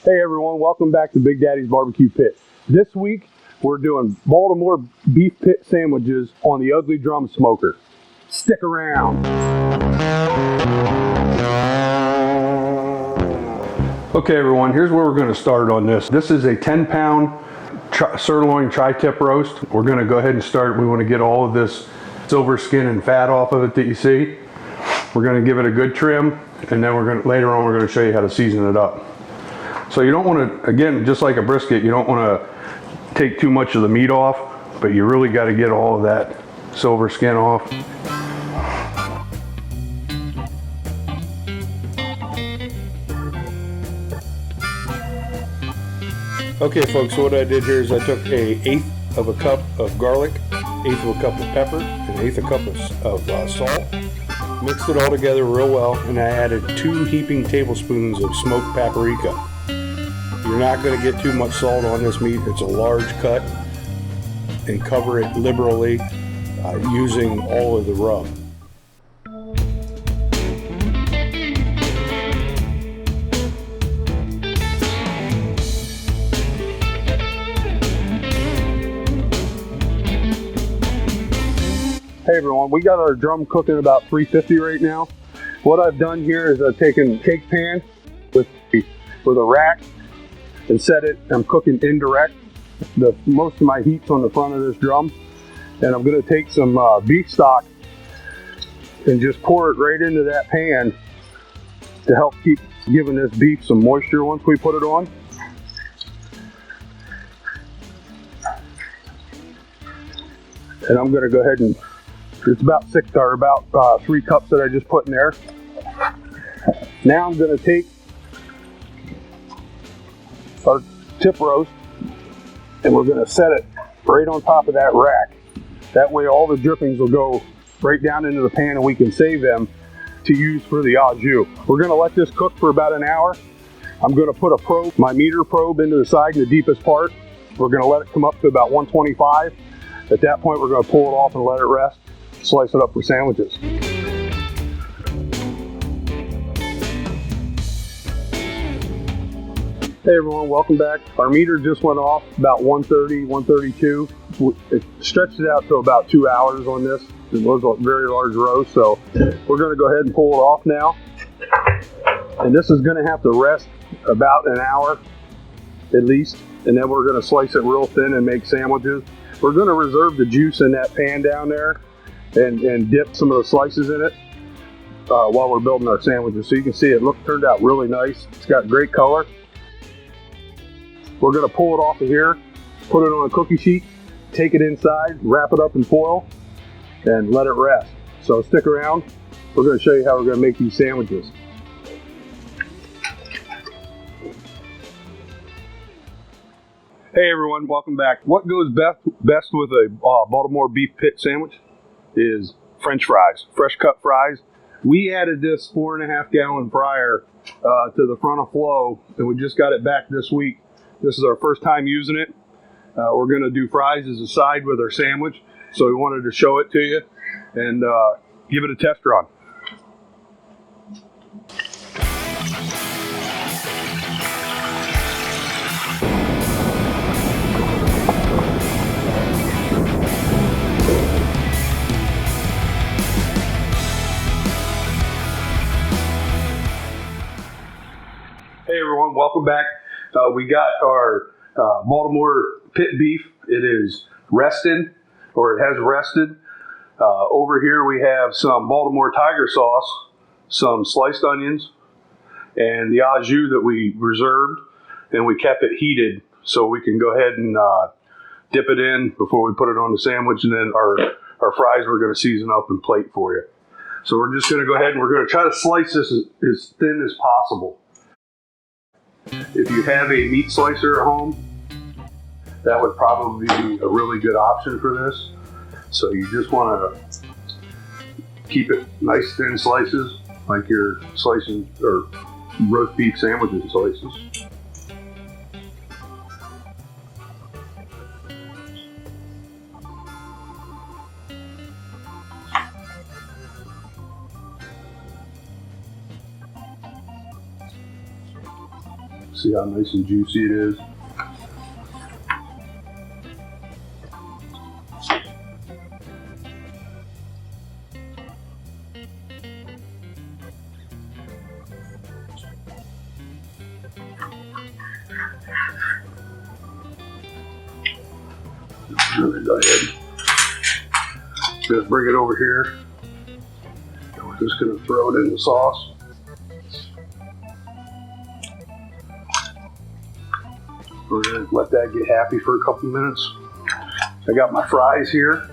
Hey everyone, welcome back to Big Daddy's Barbecue Pit. This week we're doing Baltimore beef pit sandwiches on the Ugly Drum Smoker. Stick around. Okay everyone, here's where we're going to start on this. This is a 10-pound sirloin tri-tip roast. We're going to go ahead and start. We want to get all of this silver skin and fat off of it that you see. We're going to give it a good trim, and then later on we're going to show you how to season it up. So you don't want to, again, just like a brisket, you don't want to take too much of the meat off, but you really got to get all of that silver skin off. Okay folks, so what I did here is I took an 1/8 of a cup of garlic, 1/8 of a cup of pepper, and 1/8 a cup of salt. Mixed it all together real well, and I added 2 heaping tablespoons of smoked paprika. You're not going to get too much salt on this meat. It's a large cut, and cover it liberally using all of the rub. Hey everyone, we got our drum cooking about 350 right now. What I've done here is I've taken a cake pan with a rack and set it. I'm cooking indirect. Most of my heat's on the front of this drum, and I'm going to take some beef stock and just pour it right into that pan to help keep giving this beef some moisture once we put it on. And I'm going to go ahead and it's about 3 cups that I just put in there. Now I'm going to take our tip roast and we're going to set it right on top of that rack. That way all the drippings will go right down into the pan and we can save them to use for the au jus. We're going to let this cook for about an hour. I'm going to put my meter probe into the side in the deepest part. We're going to let it come up to about 125. At that point we're going to pull it off and let it rest. Slice it up for sandwiches. Hey everyone, welcome back. Our meter just went off about 130, 132. It stretched it out to about 2 hours on this. It was a very large roast, so we're going to go ahead and pull it off now. And this is going to have to rest about an hour at least, and then we're going to slice it real thin and make sandwiches. We're going to reserve the juice in that pan down there and dip some of the slices in it while we're building our sandwiches. So you can see it turned out really nice. It's got great color. We're going to pull it off of here, put it on a cookie sheet, take it inside, wrap it up in foil, and let it rest. So stick around. We're going to show you how we're going to make these sandwiches. Hey everyone, welcome back. What goes best with a Baltimore beef pit sandwich is French fries, fresh cut fries. We added this 4.5 gallon fryer to the front of Flow, and we just got it back this week. This is our first time using it. We're going to do fries as a side with our sandwich, so we wanted to show it to you and give it a test run. Hey everyone, welcome back. We got our Baltimore Pit Beef. It is rested, or it has rested. Over here we have some Baltimore Tiger sauce, some sliced onions, and the au jus that we reserved, and we kept it heated so we can go ahead and dip it in before we put it on the sandwich, and then our fries we're going to season up and plate for you. So we're just going to go ahead and we're going to try to slice this as thin as possible. If you have a meat slicer at home, that would probably be a really good option for this. So you just want to keep it nice thin slices, like you're slicing or roast beef sandwiches slices. See See how nice and juicy it is. Go ahead. Just bring it over here. We're just going to throw it in the sauce. We're going to let that get happy for a couple minutes. I got my fries here.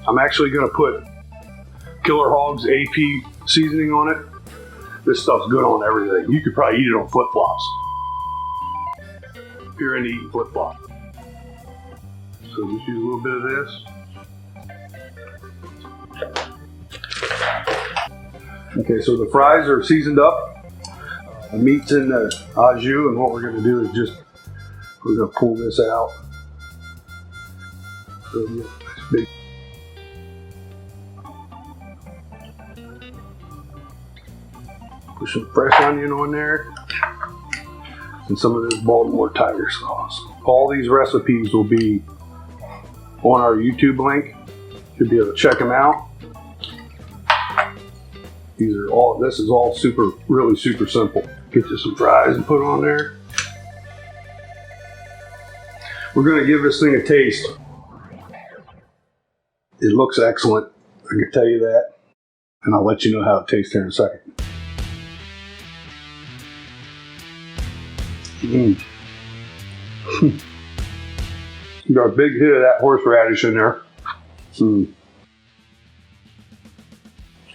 I'm actually going to put Killer Hog's AP seasoning on it. This stuff's good on everything. You could probably eat it on flip-flops. If you're into eating flip-flops. So just use a little bit of this. Okay, so the fries are seasoned up. The meat's in the au jus, and what we're going to do is we're going to pull this out. So nice big. Put some fresh onion on there. And some of this Baltimore Tiger sauce. All these recipes will be on our YouTube link. You'll be able to check them out. This is all really super simple. Get you some fries and put it on there. We're going to give this thing a taste. It looks excellent, I can tell you that. And I'll let you know how it tastes here in a second. Got a big hit of that horseradish in there.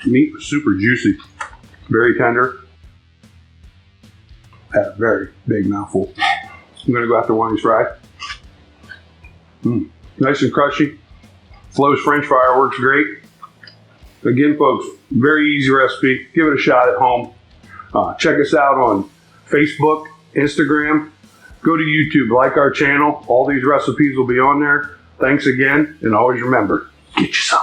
Meat was super juicy, very tender. Had a very big mouthful. I'm gonna go after one of these fries. Nice and crunchy. Flo's French fryer works great. Again, folks, very easy recipe. Give it a shot at home. Check us out on Facebook, Instagram. Go to YouTube, like our channel. All these recipes will be on there. Thanks again, and always remember, get you some.